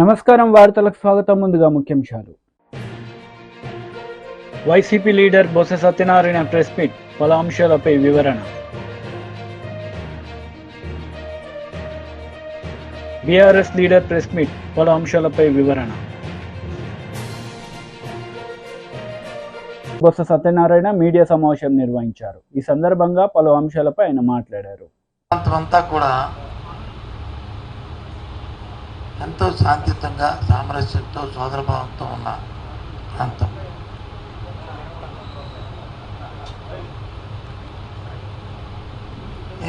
నమస్కారం వార్తలకు స్వాగతం. ముందుగా ముఖ్యాంశాలు. YCP leader Botsa Satyanarayana press meet, పలు అంశాలపై వివరణ. బీఆర్ఎస్ లీడర్ ప్రెస్ మీట్, పలు అంశాలపై వివరణ. బొత్స సత్యనారాయణ మీడియా సమావేశం నిర్వహించారు. ఈ సందర్భంగా పలు అంశాలపై ఆయన మాట్లాడారు. అంతా కూడా ఎంతో శాంతియుతంగా, సామరస్యంతో, సోదరభావంతో ఉన్న ప్రాంతం.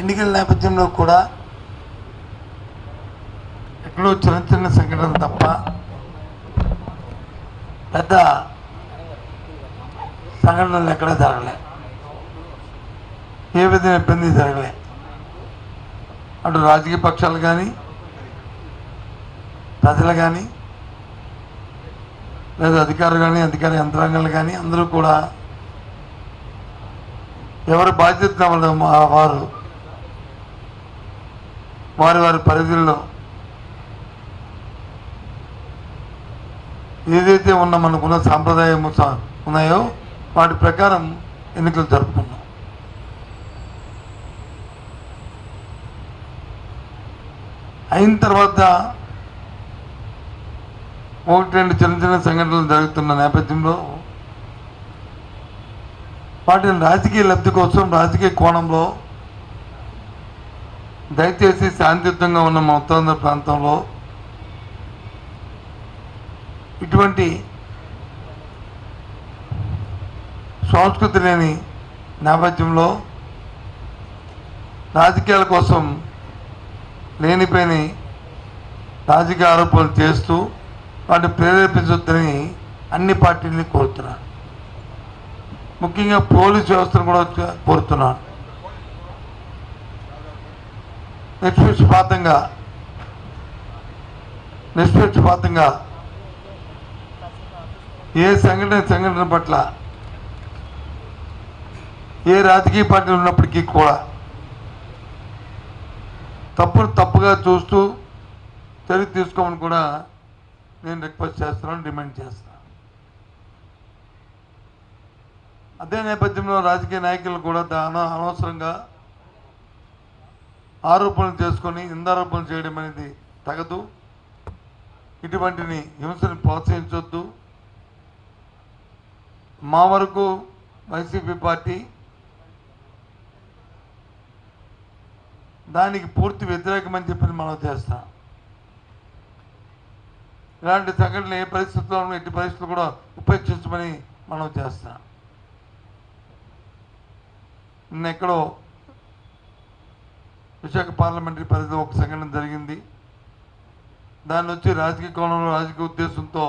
ఎన్నికల నేపథ్యంలో కూడా ఎక్కడో చిన్న చిన్న సంఘటనలు తప్ప పెద్ద సంఘటనలు ఎక్కడ జరగలే, ఏ విధంగా ఇబ్బంది జరగలే. అటు రాజకీయ పక్షాలు కానీ, ప్రజలు కానీ, లేదా అధికారులు కానీ, అధికార యంత్రాంగాలు కానీ అందరూ కూడా ఎవరి బాధ్యత వారు వారి వారి పరిధుల్లో ఏదైతే మనకున్న సాంప్రదాయం ఉన్నాయో వాటి ప్రకారం ఎన్నికలు జరుపుకున్నాం. అయిన తర్వాత ఒకటి రెండు చిన్న చిన్న సంఘటనలు జరుగుతున్న నేపథ్యంలో వాటిని రాజకీయ లబ్ధి కోసం, రాజకీయ కోణంలో దయచేసి శాంతియుతంగా ఉన్న మా ఉత్తరాంధ్ర ప్రాంతంలో ఇటువంటి సంస్కృతి లేని నేపథ్యంలో రాజకీయాల కోసం లేనిపోయిన రాజకీయ ఆరోపణలు చేస్తూ వాటిని ప్రేరేపించొద్దని అన్ని పార్టీలని కోరుతున్నాను. ముఖ్యంగా పోలీసు వ్యవస్థను కూడా కోరుతున్నాను. నిష్పక్షపాతంగా ఏ సంఘటన పట్ల ఏ రాజకీయ పార్టీలు ఉన్నప్పటికీ కూడా తప్పుగా చూస్తూ చర్య తీసుకోమని కూడా నేను రిక్వెస్ట్ చేస్తున్నాను, డిమాండ్ చేస్తున్నాను. అదే నేపథ్యంలో రాజకీయ నాయకులు కూడా అనవసరంగా ఆరోపణలు చేసుకొని నిందారోపణలు చేయడం అనేది తగదు. ఇటువంటిని హింసను ప్రోత్సహించొద్దు. మా వరకు వైసీపీ పార్టీ దానికి పూర్తి వ్యతిరేకమని చెప్పి మనం చేస్తాం. ఇలాంటి సంఘటనలు ఏ పరిస్థితుల్లో ఎట్టి పరిస్థితులు కూడా ఉపేక్షించమని మనం చేస్తాం. నిన్నెక్కడో విశాఖ పార్లమెంటరీ పరిధిలో ఒక సంఘటన జరిగింది. దాన్ని వచ్చి రాజకీయ కోణంలో, రాజకీయ ఉద్దేశంతో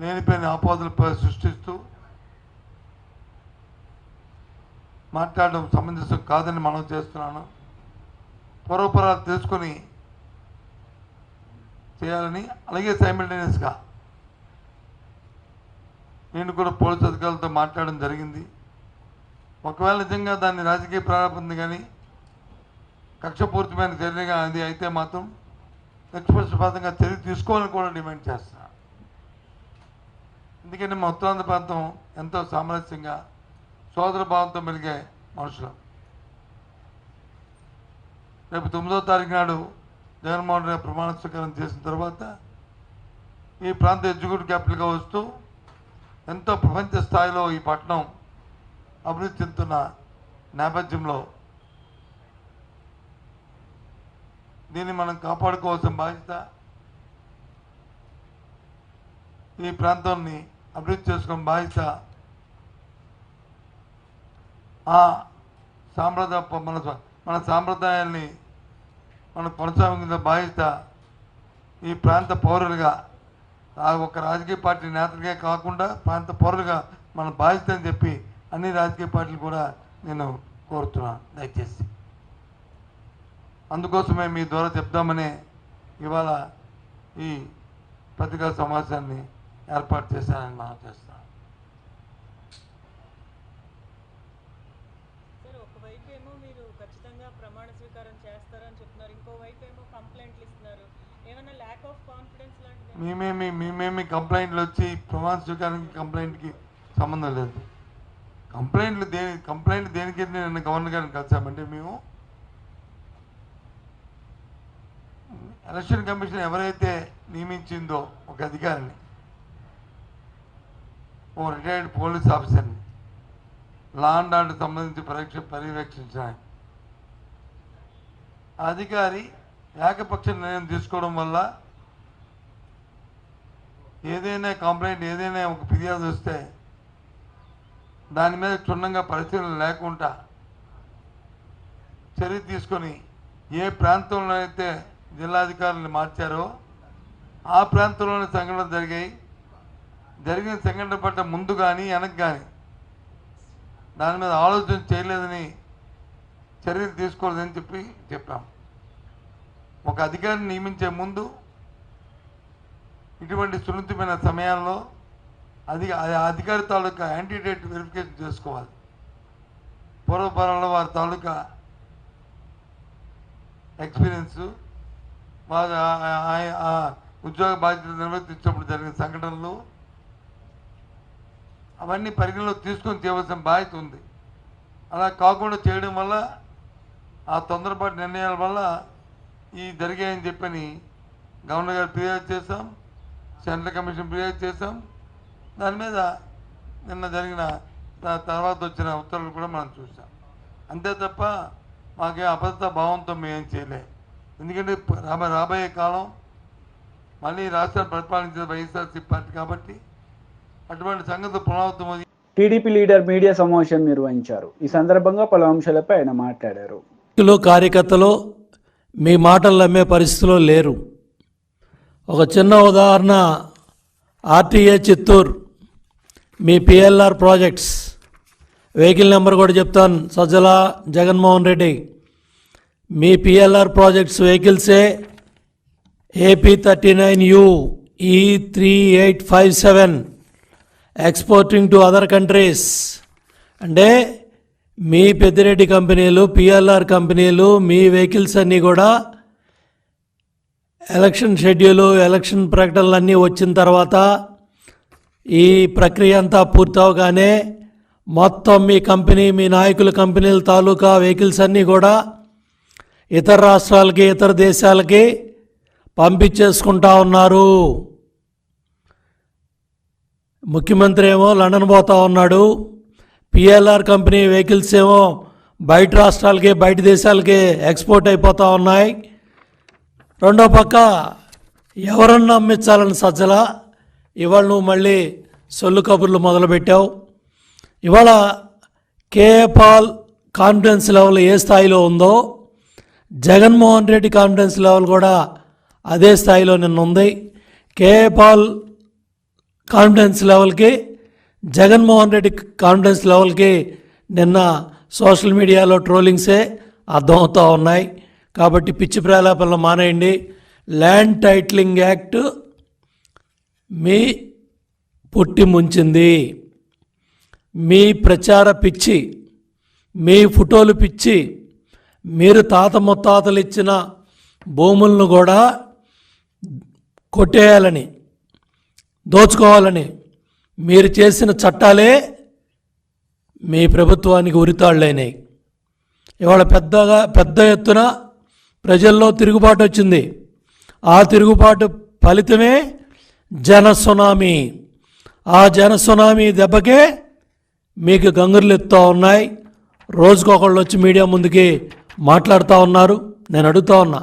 లేనిపోయిన ఆపాదనలు సృష్టిస్తూ మాట్లాడడం సమంజసం కాదని మనం చేస్తున్నాను. పూర్వపరాలు తెలుసుకొని చేయాలని, అలాగే సైమల్టేనియస్గా నేను కూడా పోలీసు అధికారులతో మాట్లాడడం జరిగింది. ఒకవేళ నిజంగా దాన్ని రాజకీయ ప్రారంభం కానీ కక్షపూరితమైన చర్యగా అది అయితే మాత్రం నిష్పక్షపాతంగా చర్య తీసుకోవాలని కూడా డిమాండ్ చేస్తున్నాను. ఎందుకంటే మా ఉత్తరాంధ్ర ప్రాంతం ఎంతో సామరస్యంగా, సోదర భావంతో మెలిగే మనుషులు. రేపు 9వ తారీఖు నాడు జగన్మోహన్ రెడ్డి ప్రమాణ స్వీకారం చేసిన తర్వాత ఈ ప్రాంత ఎగ్జిక్యూటివ్ క్యాపిటల్గా వస్తూ ఎంతో ప్రపంచ స్థాయిలో ఈ పట్టణం అభివృద్ధి చెందుతున్న నేపథ్యంలో దీన్ని మనం కాపాడుకోవాల్సిన బాధ్యత, ఈ ప్రాంతాన్ని అభివృద్ధి చేసుకునే బాధ్యత, ఆ మన సాంప్రదాయాల్ని మనం కొనసాగించిన బాధ్యత ఈ ప్రాంత పౌరులుగా, ఒక రాజకీయ పార్టీ నేతలుగా కాకుండా ప్రాంత పౌరులుగా మన బాధ్యత అని చెప్పి అన్ని రాజకీయ పార్టీలు కూడా నేను కోరుతున్నాను. దయచేసి అందుకోసమే మీ ద్వారా చెప్దామని ఇవాళ ఈ పత్రికా సమావేశాన్ని ఏర్పాటు చేశానని మనం చేస్తాం. ఒకవైపు ఏమో మీరు ఖచ్చితంగా ప్రమాణ స్వీకారం చేస్తారని చెప్తున్నారు, ఇంకోవైపు ఏమో కంప్లైంట్లు ఇస్తున్నారు. ఏమైనా ల్యాక్ ఆఫ్ కాన్ఫిడెన్స్ లాంటిది? మేమేమి కంప్లైంట్లు వచ్చి ప్రమాణ స్వీకారానికి కంప్లైంట్కి సంబంధం లేదు. కంప్లైంట్ దేనికి నిన్న గవర్నర్ గారిని కలిసామంటే మేము ఎలక్షన్ కమిషన్ ఎవరైతే నియమించిందో ఒక అధికారిని, ఓ రిటైర్డ్ పోలీస్ ఆఫీసర్ని లా అండ్ ఆర్డర్ సంబంధించి పర్యవేక్షించడానికి, ఆ అధికారి ఏకపక్ష నిర్ణయం తీసుకోవడం వల్ల ఏదైనా కంప్లైంట్, ఏదైనా ఒక ఫిర్యాదు వస్తే దాని మీద క్షుణ్ణంగా పరిశీలన లేకుండా చర్య తీసుకొని ఏ ప్రాంతంలో అయితే జిల్లాధికారులను మార్చారో ఆ ప్రాంతంలోనే సంఘటనలు జరిగిన సంఘటన పట్ల ముందు కానీ వెనక్కి కానీ దాని మీద ఆలోచన చేయలేదని, చర్యలు తీసుకోలేదని చెప్పాం. ఒక అధికారిని నియమించే ముందు ఇటువంటి సున్నితమైన సమయాల్లో అధికారి తాలూకా యాంటీడేట్ వెరిఫికేషన్ చేసుకోవాలి. పూర్వపరంలో వారి తాలూకా ఎక్స్పీరియన్స్, వారి ఉద్యోగ బాధ్యతలు నిర్వర్తించినప్పుడు జరిగిన సంఘటనలు అవన్నీ పరిగణలో తీసుకొని చేయవలసిన బాధ్యత ఉంది. అలా కాకుండా చేయడం వల్ల, ఆ తొందరపాటు నిర్ణయాల వల్ల ఈ జరిగాయని చెప్పని గవర్నర్ గారు ఫిర్యాదు చేశాం, సెంట్రల్ కమిషన్ ఫిర్యాదు చేశాం. దాని మీద నిన్న జరిగిన తర్వాత వచ్చిన ఉత్తర్వులు కూడా మనం చూసాం. అంతే తప్ప మాకే అబద్ధ భావంతో మేమేం చేయలే. ఎందుకంటే రాబోయే కాలం మళ్ళీ రాష్ట్రాన్ని పరిపాలించిన వైఎస్ఆర్సీ పార్టీ కాబట్టి అటువంటి సంగతి పునరావృతం. టీడీపీ లీడర్ మీడియా సమావేశం నిర్వహించారు. ఈ సందర్భంగా పలు అంశాలపై ఆయన మాట్లాడారు. కార్యకర్తలు మీ మాటలు నమ్మే పరిస్థితిలో లేరు. ఒక చిన్న ఉదాహరణ, ఆర్టీఏ చిత్తూరు, మీ పిఎల్ఆర్ ప్రాజెక్ట్స్ వెహికల్ నెంబర్ కూడా చెప్తాను, సజ్జల జగన్మోహన్ రెడ్డి. మీ పిఎల్ఆర్ ప్రాజెక్ట్స్ వెహికల్సే AP39U E3857 exporting to other countries. అంటే మీ పెద్దిరెడ్డి కంపెనీలు, పిఎల్ఆర్ కంపెనీలు, మీ వెహికల్స్ అన్నీ కూడా ఎలక్షన్ షెడ్యూలు, ఎలక్షన్ ప్రకటనలు అన్నీ వచ్చిన తర్వాత ఈ ప్రక్రియ అంతా పూర్తవగానే మొత్తం మీ కంపెనీ, మీ నాయకుల కంపెనీల తాలూకా వెహికల్స్ అన్నీ కూడా ఇతర రాష్ట్రాలకి, ఇతర దేశాలకి పంపించేసుకుంటా ఉన్నారు. ముఖ్యమంత్రి ఏమో లండన్ పోతా ఉన్నాడు, పిఎల్ఆర్ కంపెనీ వెహికల్స్ ఏమో బయట రాష్ట్రాలకి, బయట దేశాలకి ఎక్స్పోర్ట్ అయిపోతూ ఉన్నాయి. రెండో పక్క ఎవరన్నా అమ్మించాలని సజ్జల, ఇవాళ నువ్వు మళ్ళీ సొల్లు కబుర్లు మొదలుపెట్టావు. ఇవాళ కేపాల్ కాన్ఫిడెన్స్ లెవెల్ ఏ స్థాయిలో ఉందో జగన్మోహన్ రెడ్డి కాన్ఫిడెన్స్ లెవెల్ కూడా అదే స్థాయిలో నిన్న ఉంది. కేపాల్ కాన్ఫిడెన్స్ లెవెల్కి, జగన్మోహన్ రెడ్డి కాన్ఫిడెన్స్ లెవెల్కి నిన్న సోషల్ మీడియాలో ట్రోలింగ్సే అర్థమవుతూ ఉన్నాయి. కాబట్టి పిచ్చి ప్రేలాపనలు మానేయండి. ల్యాండ్ టైటిలింగ్ యాక్ట్ మీ పుట్టి ముంచింది. మీ ప్రచార పిచ్చి, మీ ఫోటోలు పిచ్చి, మీరు తాత ముత్తాతలు ఇచ్చిన భూములను కూడా కొట్టేయాలని, దోచుకోవాలని మీరు చేసిన చట్టాలే మీ ప్రభుత్వానికి ఉరితాళ్ళైనాయి. ఇవాళ పెద్ద ఎత్తున ప్రజల్లో తిరుగుబాటు వచ్చింది. ఆ తిరుగుబాటు ఫలితమే జన సునామీ. ఆ జన సునామీ దెబ్బకే మీకు గంగుర్లు ఎత్తుతూ ఉన్నాయి. రోజుకొకళ్ళు వచ్చి మీడియా ముందుకి మాట్లాడుతూ ఉన్నారు. నేను అడుగుతూ ఉన్నా,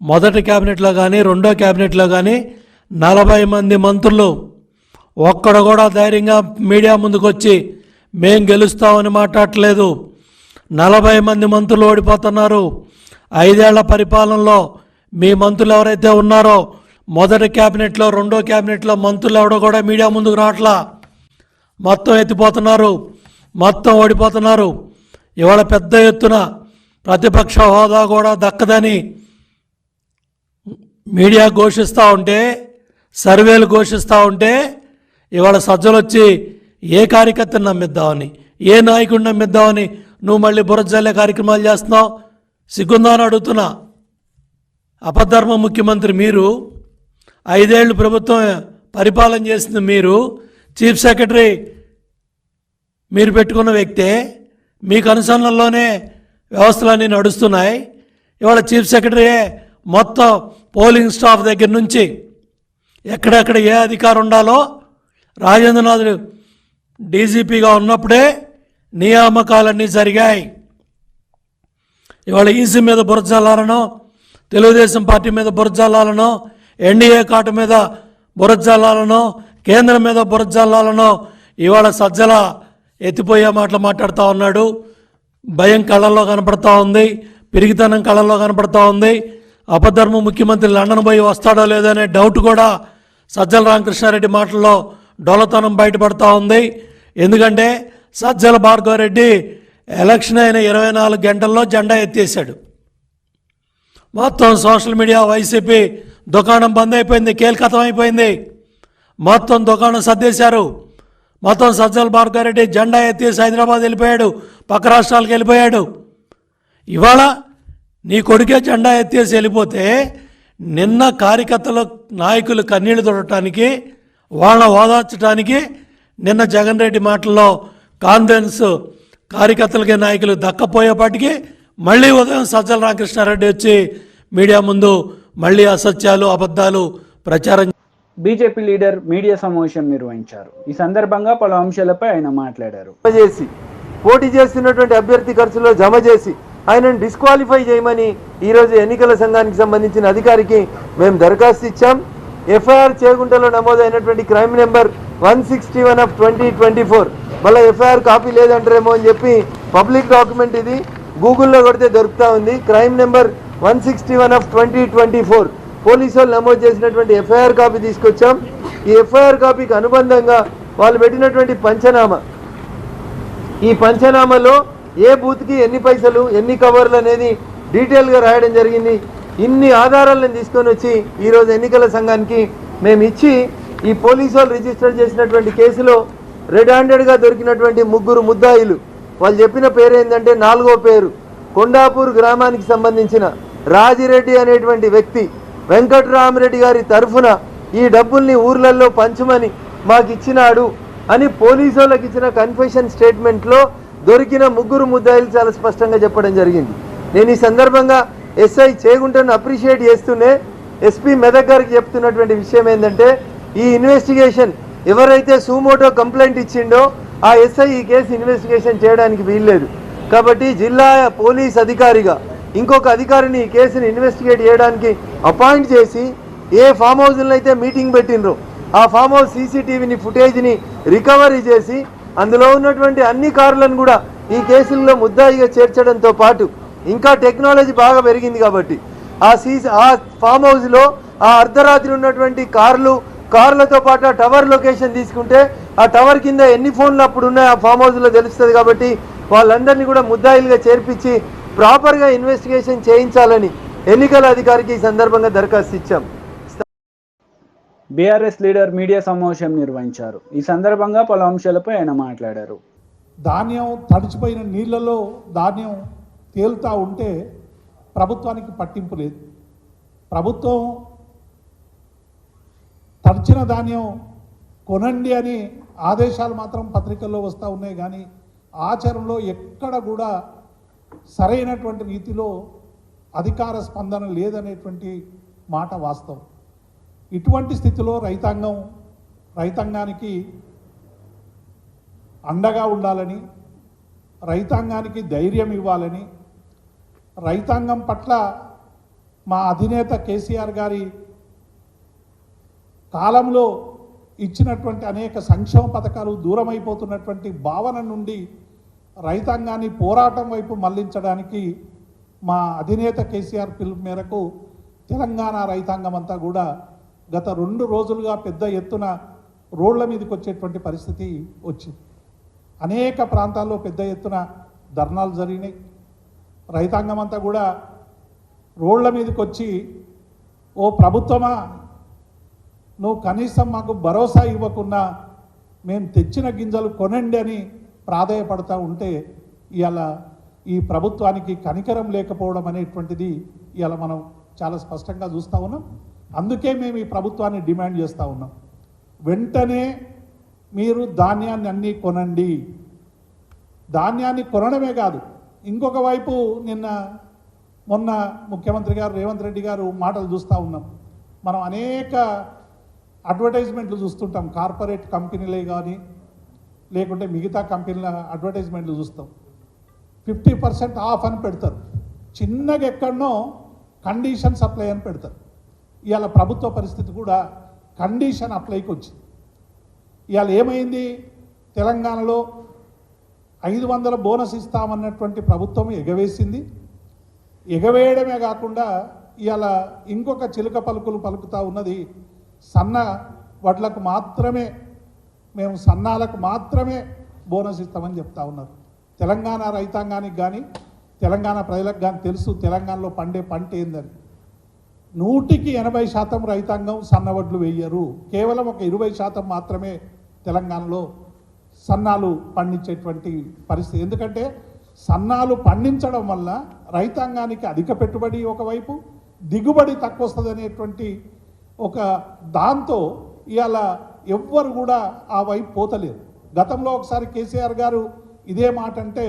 మొదటి క్యాబినెట్లో కానీ, రెండో క్యాబినెట్లో కానీ 40 మంది మంత్రులు ఒక్కడ కూడా ధైర్యంగా మీడియా ముందుకు వచ్చి మేం గెలుస్తామని మాట్లాడట్లేదు. 40 మంది మంత్రులు ఓడిపోతున్నారు. 5 ఏళ్ల పరిపాలనలో మీ మంత్రులు ఎవరైతే ఉన్నారో మొదటి క్యాబినెట్లో, రెండో క్యాబినెట్లో మంత్రులు ఎవడో కూడా మీడియా ముందుకు రావట్లా. మొత్తం ఎత్తిపోతున్నారు, మొత్తం ఓడిపోతున్నారు. ఇవాళ పెద్ద ఎత్తున ప్రతిపక్ష హోదా కూడా దక్కదని మీడియా ఘోషిస్తూ ఉంటే, సర్వేలు ఘోషిస్తూ ఉంటే, ఇవాళ సజ్జలు వచ్చి ఏ కార్యకర్తను నమ్మిద్దామని, ఏ నాయకుడిని నమ్మిద్దామని నువ్వు మళ్ళీ బురద జల్లే కార్యక్రమాలు చేస్తున్నావు. సిగ్గుందా అని అడుగుతున్నా. అపధర్మ ముఖ్యమంత్రి మీరు, 5 ఏళ్ళు ప్రభుత్వం పరిపాలన చేసింది మీరు, చీఫ్ సెక్రటరీ మీరు పెట్టుకున్న వ్యక్తే, మీకు అనుసరణలోనే వ్యవస్థలన్నీ నడుస్తున్నాయి. ఇవాళ చీఫ్ సెక్రటరీయే మొత్తం పోలింగ్ స్టాఫ్ దగ్గర నుంచి ఎక్కడెక్కడ ఏ అధికారం ఉండాలో రాజేంద్రనాథ్ డీజీపీగా ఉన్నప్పుడే నియామకాలన్నీ జరిగాయి. ఇవాళ ఈసీ మీద బురద జల్లాలనో, తెలుగుదేశం పార్టీ మీద బురద జల్లాలనో, ఎన్డీఏ కాటు మీద బురద జల్లాలనో, కేంద్రం మీద బురద జల్లాలనో ఇవాళ సజ్జల ఎత్తిపోయే మాటలు మాట్లాడుతూ ఉన్నాడు. భయం కళ్ళల్లో కనపడతా ఉంది, పిరిగితనం కళ్ళల్లో కనపడతా ఉంది. అపధర్మ ముఖ్యమంత్రి లండన్ పోయి వస్తాడో లేదో అనే డౌట్ కూడా సజ్జల రామకృష్ణారెడ్డి మాటల్లో డొలతనం బయటపడతా ఉంది. ఎందుకంటే సజ్జల భార్గవరెడ్డి ఎలక్షన్ అయిన 24 గంటల్లో జెండా ఎత్తేసాడు. మొత్తం సోషల్ మీడియా వైసీపీ దుకాణం బంద్ అయిపోయింది, కేల్కతం అయిపోయింది. మొత్తం దుకాణం సర్దేశారు. మొత్తం సజ్జల భార్గవరెడ్డి జెండా ఎత్తేసి హైదరాబాద్ వెళ్ళిపోయాడు, పక్క రాష్ట్రాలకు వెళ్ళిపోయాడు. ఇవాళ నీ కొడుకే జెండా ఎత్తేసి వెళ్ళిపోతే నిన్న కార్యకర్తల నాయకులు కన్నీళ్లు తొడటానికి, వాళ్ళ ఓదార్చడానికి నిన్న జగన్ రెడ్డి మాటల్లో కాన్ఫిడెన్స్ కార్యకర్తలకి నాయకులు దక్కపోయేపాటికి మళ్ళీ ఉదయం సజ్జల రామకృష్ణారెడ్డి వచ్చి మీడియా ముందు మళ్ళీ అసత్యాలు అబద్ధాలు ప్రచారం. బీజేపీ లీడర్ మీడియా సమావేశం నిర్వహించారు. ఈ సందర్భంగా పలు అంశాలపై ఆయన మాట్లాడారు. పోటీ చేస్తున్నటువంటి అభ్యర్థి ఖర్చులో జమ చేసి ఆయనను డిస్క్వాలిఫై చేయమని ఈరోజు ఎన్నికల సంఘానికి సంబంధించిన అధికారికి మేము దరఖాస్తు ఇచ్చాం. ఎఫ్ఐఆర్ చేగుంటలో నమోదైనటువంటి క్రైమ్ నెంబర్ 161 ఆఫ్ 2024, మళ్ళీ ఎఫ్ఐఆర్ కాపీ లేదంటారేమో అని చెప్పి పబ్లిక్ డాక్యుమెంట్ ఇది, గూగుల్లో కొడితే దొరుకుతూ ఉంది. క్రైమ్ నెంబర్ 161 ఆఫ్ 2024 పోలీసు వాళ్ళు నమోదు చేసినటువంటి ఎఫ్ఐఆర్ కాపీ తీసుకొచ్చాం. ఈ ఎఫ్ఐఆర్ కాపీకి అనుబంధంగా వాళ్ళు పెట్టినటువంటి పంచనామా, ఈ పంచనామాలో ఏ బూత్కి ఎన్ని పైసలు, ఎన్ని కవర్లు అనేది డీటెయిల్గా రాయడం జరిగింది. ఇన్ని ఆధారాలను తీసుకొని వచ్చి ఈరోజు ఎన్నికల సంఘానికి మేము ఇచ్చి, ఈ పోలీసు వాళ్ళు రిజిస్టర్ చేసినటువంటి కేసులో రెడ్ హ్యాండెడ్గా దొరికినటువంటి 3 ముద్దాయిలు, వాళ్ళు చెప్పిన పేరు ఏంటంటే 4వ పేరు కొండాపూర్ గ్రామానికి సంబంధించిన రాజిరెడ్డి అనేటువంటి వ్యక్తి వెంకట్రామరెడ్డి గారి తరఫున ఈ డబ్బుల్ని ఊర్లలో పంచమని మాకు ఇచ్చినాడు అని పోలీసు వాళ్ళకి ఇచ్చిన కన్ఫెషన్ స్టేట్మెంట్లో దొరికిన 3 ముద్దాయిలు చాలా స్పష్టంగా చెప్పడం జరిగింది. నేను ఈ సందర్భంగా ఎస్ఐ చేగుంటను అప్రిషియేట్ చేస్తూనే ఎస్పీ మెదక్ గారికి చెప్తున్నటువంటి విషయం ఏంటంటే, ఈ ఇన్వెస్టిగేషన్ ఎవరైతే సూమోటో కంప్లైంట్ ఇచ్చిండో ఆ ఎస్ఐ ఈ కేసు ఇన్వెస్టిగేషన్ చేయడానికి వీల్లేదు. కాబట్టి జిల్లా పోలీస్ అధికారిగా ఇంకొక అధికారిని ఈ కేసుని ఇన్వెస్టిగేట్ చేయడానికి అపాయింట్ చేసి, ఏ ఫామ్ హౌస్లో అయితే మీటింగ్ పెట్టినరో ఆ ఫామ్ హౌస్ సీసీటీవీని ఫుటేజ్ని రికవరీ చేసి అందులో ఉన్నటువంటి అన్ని కార్లను కూడా ఈ కేసుల్లో ముద్దాయిగా చేర్చడంతో పాటు, ఇంకా టెక్నాలజీ బాగా పెరిగింది కాబట్టి ఆ ఫామ్ హౌస్లో ఆ అర్ధరాత్రి ఉన్నటువంటి కార్లతో పాటు ఆ టవర్ లొకేషన్ తీసుకుంటే ఆ టవర్ కింద ఎన్ని ఫోన్లు అప్పుడు ఉన్నాయో ఆ ఫామ్ హౌస్లో తెలుస్తుంది. కాబట్టి వాళ్ళందరినీ కూడా ముద్దాయిలుగా చేర్పించి ప్రాపర్గా ఇన్వెస్టిగేషన్ చేయించాలని ఎన్నికల అధికారికి ఈ సందర్భంగా దరఖాస్తు ఇచ్చాం. బీఆర్ఎస్ లీడర్ మీడియా సమావేశం నిర్వహించారు. ఈ సందర్భంగా పలు అంశాలపై ఆయన మాట్లాడారు. ధాన్యం తడిచిపోయిన నీళ్లలో ధాన్యం తేలుతూ ఉంటే ప్రభుత్వానికి పట్టింపు లేదు. ప్రభుత్వం తడిచిన ధాన్యం కొనండి అని ఆదేశాలు మాత్రం పత్రికల్లో వస్తూ ఉన్నాయి, కానీ ఆచరణలో ఎక్కడ కూడా సరైనటువంటి రీతిలో అధికార స్పందన లేదనేటువంటి మాట వాస్తవం. ఇటువంటి స్థితిలో రైతాంగానికి అండగా ఉండాలని, రైతాంగానికి ధైర్యం ఇవ్వాలని, రైతాంగం పట్ల మా అధినేత కేసీఆర్ గారి కాలంలో ఇచ్చినటువంటి అనేక సంక్షేమ పథకాలు దూరమైపోతున్నటువంటి భావన నుండి రైతాంగాన్ని పోరాటం వైపు మళ్లించడానికి మా అధినేత కేసీఆర్ పిలుపు మేరకు తెలంగాణ రైతాంగం అంతా కూడా గత 2 రోజులుగా పెద్ద ఎత్తున రోడ్ల మీదకి వచ్చేటువంటి పరిస్థితి వచ్చింది. అనేక ప్రాంతాల్లో పెద్ద ఎత్తున ధర్నాలు జరిగినాయి. రైతాంగం అంతా కూడా రోడ్ల మీదకి వచ్చి, ఓ ప్రభుత్వమా, నువ్వు కనీసం మాకు భరోసా ఇవ్వకుండా మేము తెచ్చిన గింజలు కొనండి అని ప్రాధేయపడతా ఉంటే, ఇవాళ ఈ ప్రభుత్వానికి కనికరం లేకపోవడం అనేటువంటిది ఇవాళ మనం చాలా స్పష్టంగా చూస్తూ ఉన్నాం. అందుకే మేము ఈ ప్రభుత్వాన్ని డిమాండ్ చేస్తూ ఉన్నాం, వెంటనే మీరు ధాన్యాన్ని అన్నీ కొనండి. ధాన్యాన్ని కొనడమే కాదు, ఇంకొక వైపు మొన్న ముఖ్యమంత్రి గారు రేవంత్ రెడ్డి గారు మాటలు చూస్తూ ఉన్నాం. మనం అనేక అడ్వర్టైజ్మెంట్లు చూస్తుంటాం, కార్పొరేట్ కంపెనీలే కానీ లేకుంటే మిగతా కంపెనీల అడ్వర్టైజ్మెంట్లు చూస్తాం. 50% ఆఫ్ అని పెడతారు, చిన్నగా ఎక్కడనో కండిషన్ సప్లై అని పెడతారు. ఇవాళ ప్రభుత్వ పరిస్థితి కూడా కండిషన్ అప్లైకి వచ్చింది. ఇవాళ ఏమైంది, తెలంగాణలో 500 బోనస్ ఇస్తామన్నటువంటి ప్రభుత్వం ఎగవేసింది. ఎగవేయడమే కాకుండా ఇవాళ ఇంకొక చిలుక పలుకులు పలుకుతూ ఉన్నది, సన్న వడ్లకు మాత్రమే, మేము సన్నాలకు మాత్రమే బోనస్ ఇస్తామని చెప్తా ఉన్నారు. తెలంగాణ రైతాంగానికి కానీ తెలంగాణ ప్రజలకు కానీ తెలుసు తెలంగాణలో పండే పంట ఏందని. 100% రైతాంగం సన్నవడ్లు వేయరు, కేవలం ఒక 20% మాత్రమే తెలంగాణలో సన్నాలు పండించేటువంటి పరిస్థితి. ఎందుకంటే సన్నాలు పండించడం వల్ల రైతాంగానికి అధిక పెట్టుబడి ఒకవైపు, దిగుబడి తక్కువ వస్తుంది అనేటువంటి ఒక దాంతో ఇవాళ ఎవ్వరు కూడా ఆ వైపు పోతలేరు. గతంలో ఒకసారి కేసీఆర్ గారు ఇదే మాట అంటే,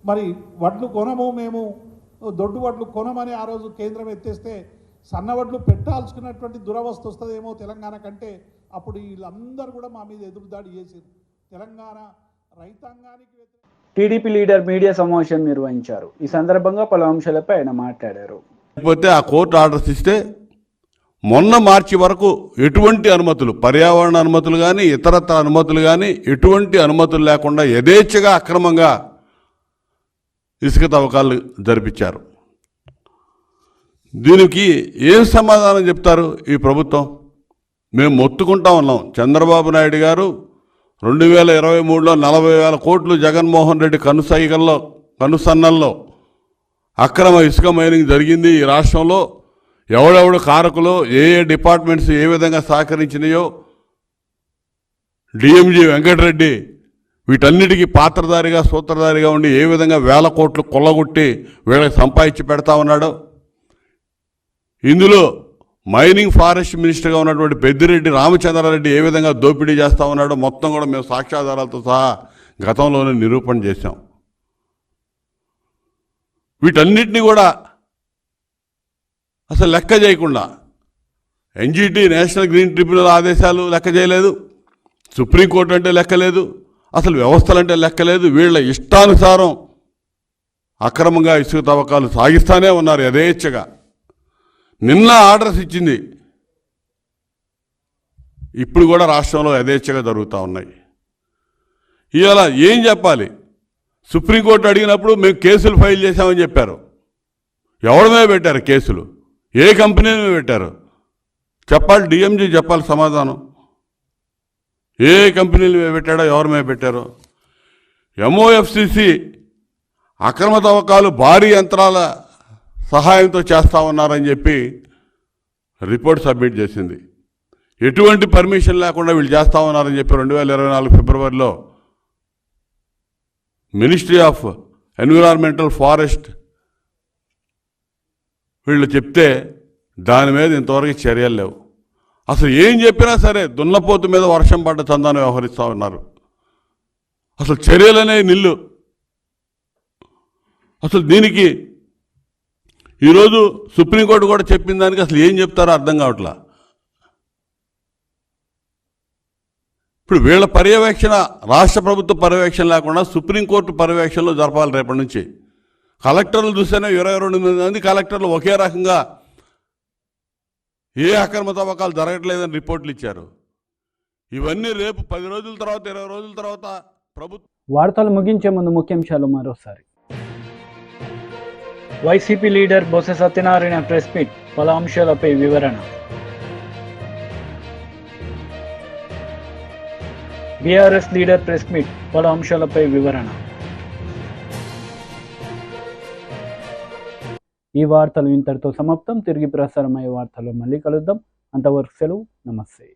మరి వడ్లు కొనము, మేము దొడ్డు వడ్లు కొనమని ఆ రోజు కేంద్రం ఎత్తేస్తే సన్నవడ్లు పెట్టాల్చుకున్నటువంటి దురవస్థ వస్తుందేమో తెలంగాణ కంటే, అప్పుడు వీళ్ళందరూ కూడా మా మీద ఎదురుదాడి చేశారు. తెలంగాణ రైతాంగానికి టీడీపీ లీడర్ మీడియా సమావేశం నిర్వహించారు. ఈ సందర్భంగా పలు అంశాలపై ఆయన మాట్లాడారు. లేకపోతే ఆ కోర్టు ఆర్డర్స్ ఇస్తే మొన్న మార్చి వరకు ఎటువంటి అనుమతులు, పర్యావరణ అనుమతులు కానీ ఇతరత్ర అనుమతులు కానీ ఎటువంటి అనుమతులు లేకుండా యథేచ్ఛగా అక్రమంగా ఇసుక తవ్వకాలు జరిపించారు. దీనికి ఏం సమాధానం చెప్తారు ఈ ప్రభుత్వం? మేము మొత్తుకుంటా ఉన్నాం. చంద్రబాబు నాయుడు గారు 2023లో 40,000 కోట్లు జగన్మోహన్ రెడ్డి కనుసన్నల్లో అక్రమ ఇసుక మైనింగ్ జరిగింది. ఈ రాష్ట్రంలో ఎవడెవడు కారకులు, ఏ డిపార్ట్మెంట్స్ ఏ విధంగా సహకరించినాయో, డిఎంజీ వెంకటరెడ్డి వీటన్నిటికీ పాత్రధారిగా సూత్రధారిగా ఉండి ఏ విధంగా 1000 కోట్లు కొల్లగొట్టి వీళ్ళకి సంపాదించి పెడతా ఉన్నాడో, ఇందులో మైనింగ్ ఫారెస్ట్ మినిస్టర్గా ఉన్నటువంటి పెద్దిరెడ్డి రామచంద్రారెడ్డి ఏ విధంగా దోపిడీ చేస్తూ ఉన్నాడో మొత్తం కూడా మేము సాక్ష్యాధారాలతో సహా గతంలోనే నిరూపణ చేశాం. వీటన్నిటినీ కూడా అసలు లెక్క చేయకుండా ఎన్జిటి నేషనల్ గ్రీన్ ట్రిబ్యునల్ ఆదేశాలు లెక్క చేయలేదు, సుప్రీంకోర్టు అంటే లెక్కలేదు, అసలు వ్యవస్థలంటే లెక్కలేదు. వీళ్ళ ఇష్టానుసారం అక్రమంగా ఇసుక తవ్వకాలు సాగిస్తూనే ఉన్నారు యథేచ్ఛగా. నిన్న ఆర్డర్స్ ఇచ్చింది, ఇప్పుడు కూడా రాష్ట్రంలో యథేచ్ఛగా జరుగుతూ ఉన్నాయి. ఇవాళ ఏం చెప్పాలి? సుప్రీంకోర్టు అడిగినప్పుడు మేము కేసులు ఫైల్ చేశామని చెప్పారు. ఎవరి మీద పెట్టారు కేసులు? ఏ కంపెనీ మీద పెట్టారు చెప్పాలి. డిఎంజీ చెప్పాలి సమాధానం. ఏ కంపెనీల మీద పెట్టాడో, ఎవరి మీద పెట్టారో. ఎంఓఎఫ్సిసి అక్రమ తవ్వకాలు భారీ యంత్రాల సహాయంతో చేస్తూ ఉన్నారని చెప్పి రిపోర్ట్ సబ్మిట్ చేసింది. ఎటువంటి పర్మిషన్ లేకుండా వీళ్ళు చేస్తూ ఉన్నారని చెప్పి 2024 ఫిబ్రవరిలో మినిస్ట్రీ ఆఫ్ ఎన్విరాన్మెంటల్ ఫారెస్ట్ వీళ్ళు చెప్తే దాని మీద ఇంతవరకు చర్యలు లేవు. అసలు ఏం చెప్పినా సరే దున్నపోతు మీద వర్షం పడ్డ చందాన్ని వ్యవహరిస్తూ ఉన్నారు. అసలు చర్యలనే నిల్లు. అసలు దీనికి ఈరోజు సుప్రీంకోర్టు కూడా చెప్పిన దానికి అసలు ఏం చెప్తారో అర్థం కావట్లా. ఇప్పుడు వీళ్ళ పర్యవేక్షణ, రాష్ట్ర ప్రభుత్వ పర్యవేక్షణ లేకుండా సుప్రీంకోర్టు పర్యవేక్షణలో జరపాలి రేపటి నుంచి. కలెక్టర్లు చూస్తేనే 22 మంది కలెక్టర్లు ఒకే రకంగా ఏ అక్రమ తవ్వకాలు జరగట్లేదని రిపోర్ట్లు ఇచ్చారు. ఇవన్నీ రేపు 10 రోజుల తర్వాత 20 రోజుల తర్వాత ప్రభుత్వం. వార్తలు ముగించే ముందు ముఖ్యాంశాలు మరోసారి. YCP leader Botsa Satyanarayana press meet, పలు అంశాలపై వివరణ. బీఆర్ఎస్ లీడర్ ప్రెస్ మీట్, పలు అంశాలపై వివరణ. ఈ వార్తలు ఇంతటితో సమాప్తం. తిరిగి ప్రసారమయ్యే వార్తలు మళ్ళీ కలుద్దాం. అంతవరకు సెలవు. నమస్తే.